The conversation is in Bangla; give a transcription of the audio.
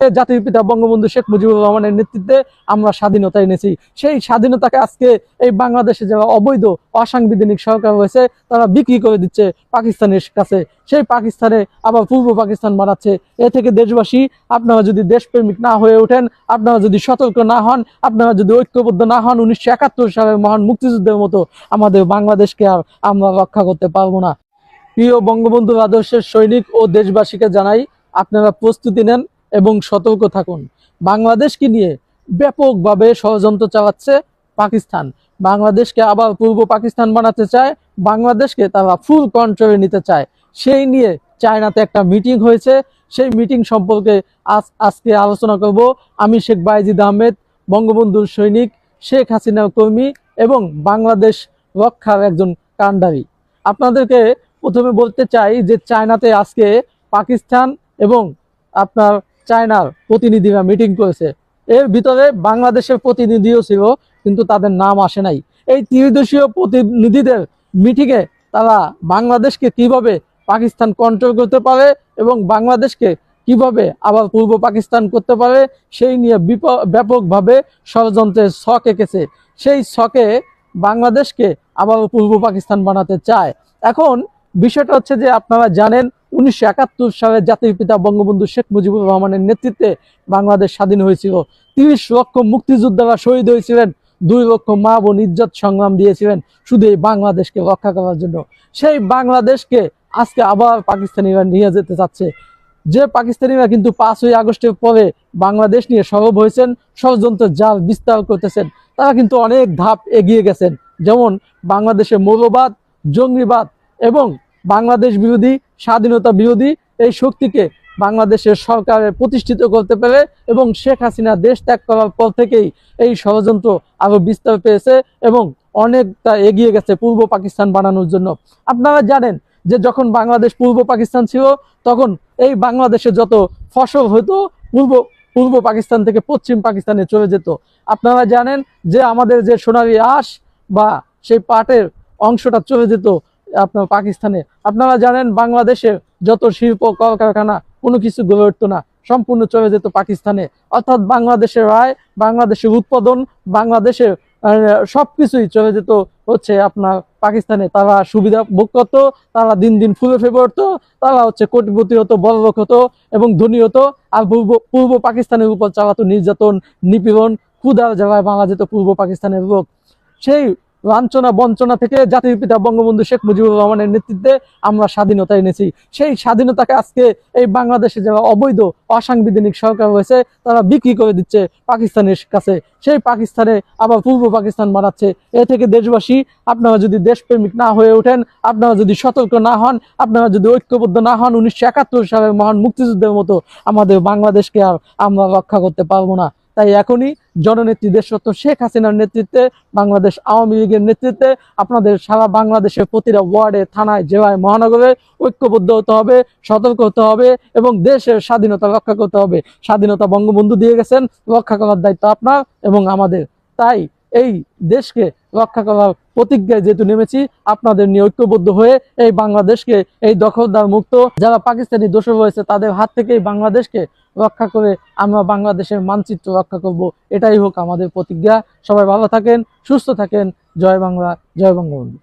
জাতির পিতা বঙ্গবন্ধু শেখ মুজিবুর রহমানের নেতৃত্বে আমরা স্বাধীনতা এনেছি। সেই স্বাধীনতাকে আজকে এই বাংলাদেশে যারা অবৈধ অসাংবিধানিক সরকার হয়েছে তারা বিক্রি করে দিচ্ছে পাকিস্তানের কাছে। সেই পাকিস্তানে আবার পূর্ব পাকিস্তান বানাচ্ছে। এ থেকে দেশবাসী, আপনারা যদি দেশপ্রেমিক না হয়ে ওঠেন, আপনারা যদি সতর্ক না হন, আপনারা যদি ঐক্যবদ্ধ না হন, 1971 সালের মহান মুক্তিযুদ্ধের মতো আমাদের বাংলাদেশকে আর আমরা রক্ষা করতে পারবো না। প্রিয় বঙ্গবন্ধুর আদর্শের সৈনিক ও দেশবাসীকে জানাই, আপনারা প্রস্তুতি নেন এবং সতর্ক থাকুন। বাংলাদেশকে নিয়ে ব্যাপকভাবে ষড়যন্ত্র চালাচ্ছে পাকিস্তান। বাংলাদেশকে আবার পূর্ব পাকিস্তান বানাতে চায়, বাংলাদেশকে তারা ফুল কন্ট্রোলে নিতে চায়। সেই নিয়ে চায়নাতে একটা মিটিং হয়েছে। সেই মিটিং সম্পর্কে আজকে আলোচনা করব। আমি শেখ বায়েজিদ আহমেদ, বঙ্গবন্ধুর সৈনিক, শেখ হাসিনার কর্মী এবং বাংলাদেশ রক্ষার একজন কাণ্ডারি। আপনাদেরকে প্রথমে বলতে চাই যে চায়নাতে আজকে পাকিস্তান এবং আপনার চায়নার প্রতিনিধিরা মিটিং করেছে। এর ভিতরে বাংলাদেশের প্রতিনিধিও ছিল, কিন্তু তাদের নাম আসে নাই। এই ত্রিদেশীয় প্রতিনিধিদের মিটিংয়ে তারা বাংলাদেশকে কিভাবে পাকিস্তান কন্ট্রোল করতে পারে এবং বাংলাদেশকে কিভাবে আবার পূর্ব পাকিস্তান করতে পারে সেই নিয়ে ব্যাপকভাবে ষড়যন্ত্রের ছক এঁকেছে। সেই ছকে বাংলাদেশকে আবার পূর্ব পাকিস্তান বানাতে চায়। এখন বিষয়টা হচ্ছে যে আপনারা জানেন 1971 সালে জাতির পিতা বঙ্গবন্ধু শেখ মুজিবুর রহমানের নেতৃত্বে বাংলাদেশ স্বাধীন হয়েছিল। 30 লক্ষ মুক্তিযোদ্ধারা শহীদ হয়েছিলেন, 2 লক্ষ মা বোন ইজ্জত সংগ্রাম দিয়েছিলেন শুধু এই বাংলাদেশকে রক্ষা করার জন্য। সেই বাংলাদেশকে আজকে আবার পাকিস্তানিরা নিয়ে যেতে চাচ্ছে। যে পাকিস্তানিরা কিন্তু 5ই আগস্টের পরে বাংলাদেশ নিয়ে সরব হয়েছেন, ষড়যন্ত্রের জাল বিস্তার করতেছেন, তারা কিন্তু অনেক ধাপ এগিয়ে গেছেন। যেমন বাংলাদেশে মৌলবাদ, জঙ্গিবাদ এবং বাংলাদেশ বিরোধী, স্বাধীনতা বিরোধী এই শক্তিকে বাংলাদেশের সরকারে প্রতিষ্ঠিত করতে পারে এবং শেখ হাসিনা দেশ ত্যাগ করার পর থেকেই এই ষড়যন্ত্র আরো বিস্তার পেয়েছে এবং অনেকটা এগিয়ে গেছে পূর্ব পাকিস্তান বানানোর জন্য। আপনারা জানেন যে যখন বাংলাদেশ পূর্ব পাকিস্তান ছিল তখন এই বাংলাদেশে যত ফসল হতো পূর্ব পাকিস্তান থেকে পশ্চিম পাকিস্তানে চলে যেত। আপনারা জানেন যে আমাদের যে সোনালী আঁশ বা সেই পাটের অংশটা চলে যেত আপনার পাকিস্তানে। আপনারা জানেন বাংলাদেশের যত শিল্প কলকারখানা কোনো কিছু গড়ে উঠতো না, সম্পূর্ণ চলে যেত পাকিস্তানে। অর্থাৎ বাংলাদেশের আয়, বাংলাদেশের উৎপাদন, বাংলাদেশের সবকিছুই চলে যেত হচ্ছে আপনার পাকিস্তানে। তারা সুবিধা ভোগ করতো, তারা দিন দিন ফুলে ফেপে উঠতো, তারা হচ্ছে কোটিপতি হতো, বড়লোক হতো এবং ধনী হতো। আর পূর্ব পাকিস্তানের উপর চালাতো নির্যাতন, নিপীড়ন, ক্ষুধার জ্বালায় মারা যেত পূর্ব পাকিস্তানের লোক। সেই লাঞ্ছনা বঞ্চনা থেকে জাতির পিতা বঙ্গবন্ধু শেখ মুজিবুর রহমানের নেতৃত্বে আমরা স্বাধীনতা এনেছি। সেই স্বাধীনতাকে আজকে এই বাংলাদেশে যারা অবৈধ অসাংবিধানিক সরকার হয়েছে তারা বিক্রি করে দিচ্ছে পাকিস্তানের কাছে। সেই পাকিস্তানে আবার পূর্ব পাকিস্তান বানাচ্ছে। এ থেকে দেশবাসী, আপনারা যদি দেশপ্রেমিক না হয়ে ওঠেন, আপনারা যদি সতর্ক না হন, আপনারা যদি ঐক্যবদ্ধ না হন, 1971 সালের মহান মুক্তিযুদ্ধের মতো আমাদের বাংলাদেশকে আর আমরা রক্ষা করতে পারবো না। তাই এখনই জননেত্রী দেশরত্ন শেখ হাসিনার নেতৃত্বে, বাংলাদেশ আওয়ামী লীগের নেতৃত্বে আপনাদের সারা বাংলাদেশের প্রতিটা ওয়ার্ডে, থানায়, জেলায়, মহানগরে ঐক্যবদ্ধ হতে হবে, সতর্ক হতে হবে এবং দেশের স্বাধীনতা রক্ষা করতে হবে। স্বাধীনতা বঙ্গবন্ধু দিয়ে গেছেন, রক্ষা করার দায়িত্ব আপনার এবং আমাদের। তাই এই দেশকে রক্ষা করার প্রতিজ্ঞায় যেহেতু নেমেছি, আপনাদের নিয়ে ঐক্যবদ্ধ হয়ে এই বাংলাদেশকে, এই দখলদার মুক্ত যারা পাকিস্তানি দোষর রয়েছে তাদের হাত থেকে বাংলাদেশকে রক্ষা করে আমরা বাংলাদেশের মানচিত্র রক্ষা করব। এটাই হোক আমাদের প্রতিজ্ঞা। সবাই ভালো থাকেন, সুস্থ থাকেন। জয় বাংলা, জয় বঙ্গবন্ধু।